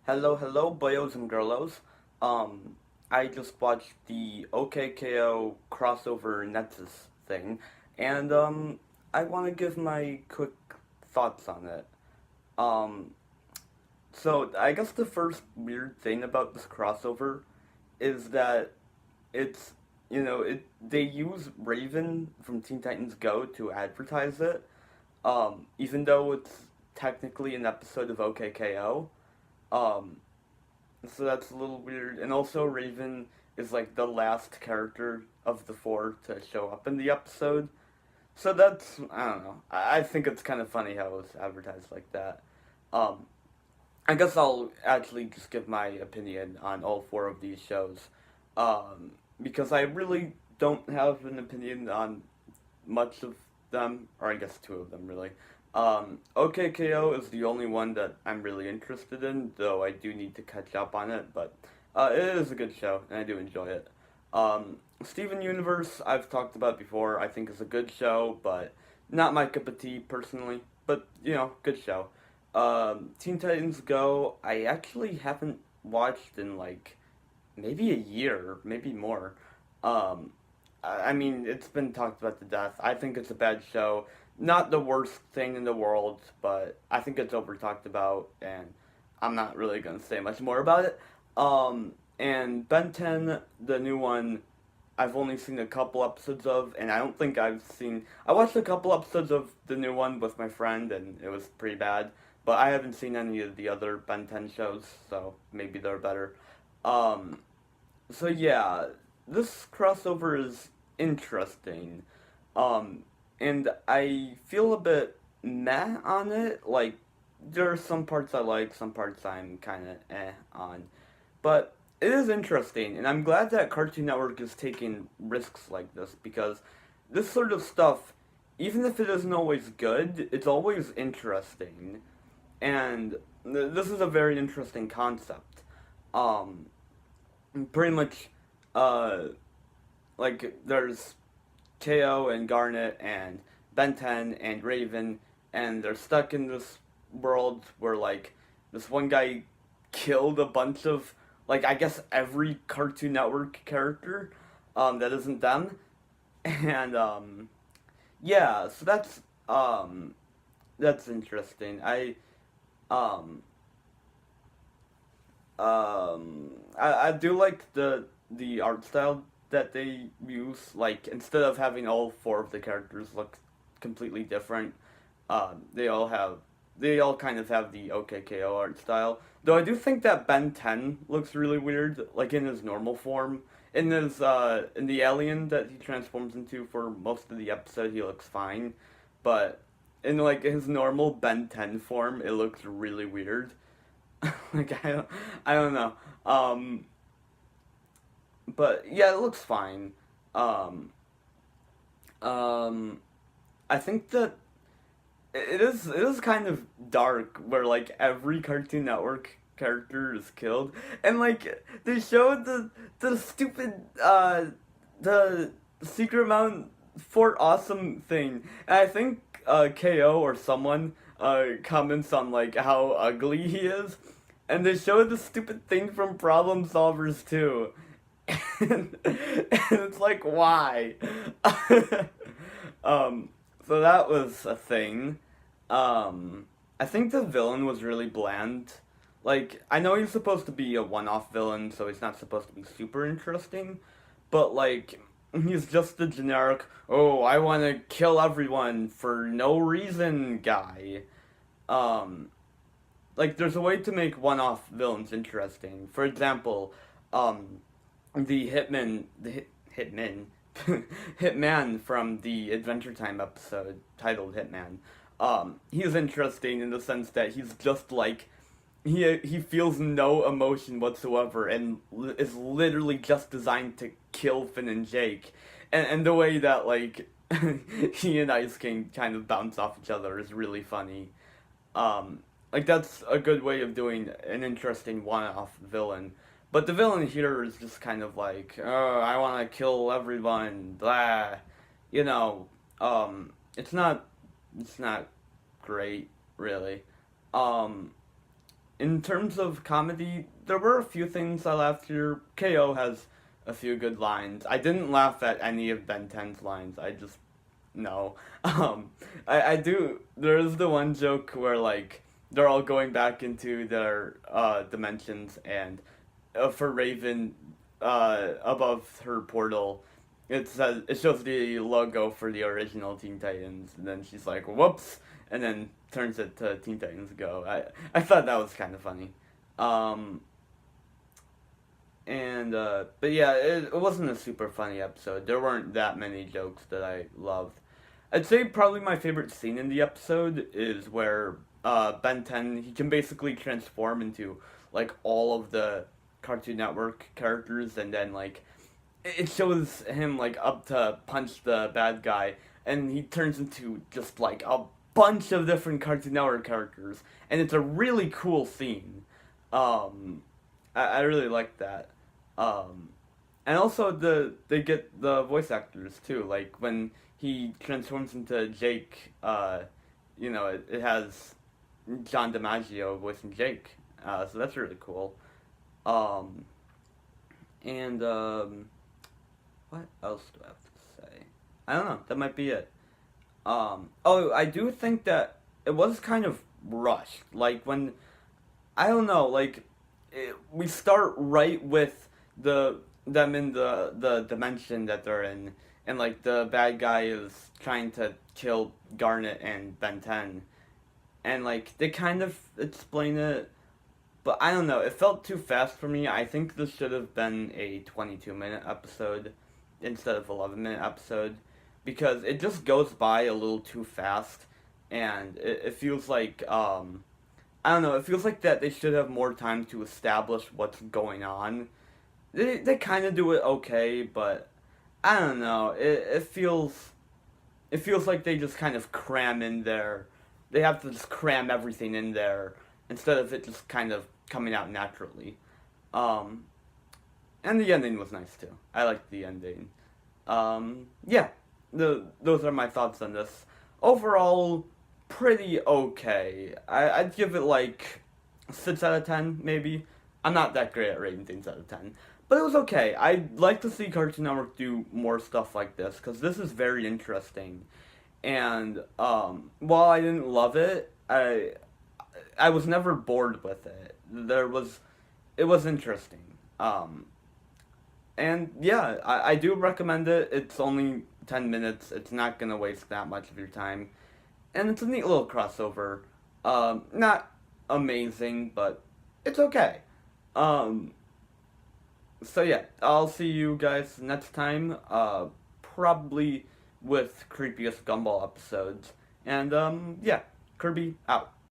Hello, hello, boyos and girlos. Um, I just watched the OKKO crossover Nexus thing, and I want to give my quick thoughts on it. Um, so I guess the first weird thing about this crossover is that it's they use Raven from Teen Titans Go to advertise it, even though it's technically an episode of OKKO. Um, So that's a little weird. And also, Raven is like the last character of the four to show up in the episode. So that's, I don't know. I think it's kind of funny how it was advertised like that. Um, I guess I'll actually just give my opinion on all four of these shows. Because I really don't have an opinion on much of them, or I guess two of them really. OKKO is the only one that I'm really interested in, though I do need to catch up on it, but it is a good show, and I do enjoy it. Steven Universe, I've talked about before, I think is a good show, but not my cup of tea personally, but, good show. Teen Titans Go, I actually haven't watched in like maybe a year, maybe more. Um, I mean, it's been talked about to death. I think it's a bad show. Not the worst thing in the world, but I think it's over talked about, and I'm not really gonna say much more about it. And Ben 10, the new one, I've only seen a couple episodes of, and I don't think I've seen. I watched a couple episodes of the new one with my friend, and it was pretty bad. But I haven't seen any of the other Ben 10 shows, so maybe they're better. Um, so yeah, this crossover is interesting. Um, and I feel a bit meh on it. Like, there are some parts I like, some parts I'm kind of on. But it is interesting, and I'm glad that Cartoon Network is taking risks like this because this sort of stuff, even if it isn't always good, it's always interesting. And this is a very interesting concept. Um, Pretty much, uh, like there's KO and Garnet and Ben 10 and Raven, and they're stuck in this world where like this one guy killed a bunch of like I guess every Cartoon Network character that isn't them, and yeah, so that's interesting. Um I do like the art style that they use. Like instead of having all four of the characters look completely different, they all kind of have the OKKO art style. Though I do think that Ben 10 looks really weird, like in his normal form. In the alien that he transforms into for most of the episode, he looks fine, but in like his normal Ben 10 form, it looks really weird. Like I don't know. Um, but yeah, it looks fine. Um, um, I think that it is kind of dark where like every Cartoon Network character is killed, and like they showed the stupid the Secret Mountain Fort Awesome thing, and I think KO or someone comments on like how ugly he is, and they showed the stupid thing from Problem Solvers too. And it's like why? um, so that was a thing. I think the villain was really bland. Like, I know he's supposed to be a one-off villain, so he's not supposed to be super interesting, but like, he's just the generic, oh, I want to kill everyone for no reason guy. Um, like, there's a way to make one-off villains interesting. For example, um, the Hitman, Hitman from the Adventure Time episode titled Hitman. He's interesting in the sense that he's just like he feels no emotion whatsoever and is literally just designed to kill Finn and Jake, and the way that like he and Ice King kind of bounce off each other is really funny. Like that's a good way of doing an interesting one-off villain. But the villain here is just kind of like, oh, I want to kill everyone, blah. You know, it's not great, really. Um, in terms of comedy, there were a few things I laughed here. KO has a few good lines. I didn't laugh at any of Ben 10's lines. I just no. I do. There is the one joke where like they're all going back into their dimensions, and for Raven, above her portal, it shows the logo for the original Teen Titans, and then she's like, "Whoops," and then turns it to Teen Titans Go. I thought that was kind of funny. Um, but yeah, it wasn't a super funny episode. There weren't that many jokes that I loved. I'd say probably my favorite scene in the episode is where Ben 10, he can basically transform into like all of the Cartoon Network characters, and then like it shows him like up to punch the bad guy, and he turns into just like a bunch of different Cartoon Network characters, and it's a really cool scene. Um, I really like that. Um, and also they get the voice actors too. Like when he transforms into Jake, it has John DiMaggio voicing Jake. So that's really cool. Um, and what else do I have to say? I don't know. That might be it. Oh, I do think that it was kind of rushed. Like when I don't know, like we start right with them in the dimension that they're in, and like the bad guy is trying to kill Garnet and Ben 10, and like they kind of explain it, but I don't know. It felt too fast for me. I think this should have been a 22-minute episode instead of 11-minute episode, because it just goes by a little too fast, and it feels like I don't know. It feels like that they should have more time to establish what's going on. They kind of do it okay, but I don't know. It feels like they just kind of cram in there. They have to just cram everything in there instead of it just kind of coming out naturally. Um, and the ending was nice too. I liked the ending. Yeah, those are my thoughts on this. Overall, pretty okay. I'd give it like 6 out of 10, maybe. I'm not that great at rating things out of 10. But it was okay. I'd like to see Cartoon Network do more stuff like this, because this is very interesting. And while I didn't love it, I was never bored with it. It was interesting. And yeah, I do recommend it. It's only 10 minutes. It's not gonna waste that much of your time. And it's a neat little crossover. Not amazing, but it's okay. Um, so yeah, I'll see you guys next time. Probably with creepiest Gumball episodes. And yeah, Kirby out.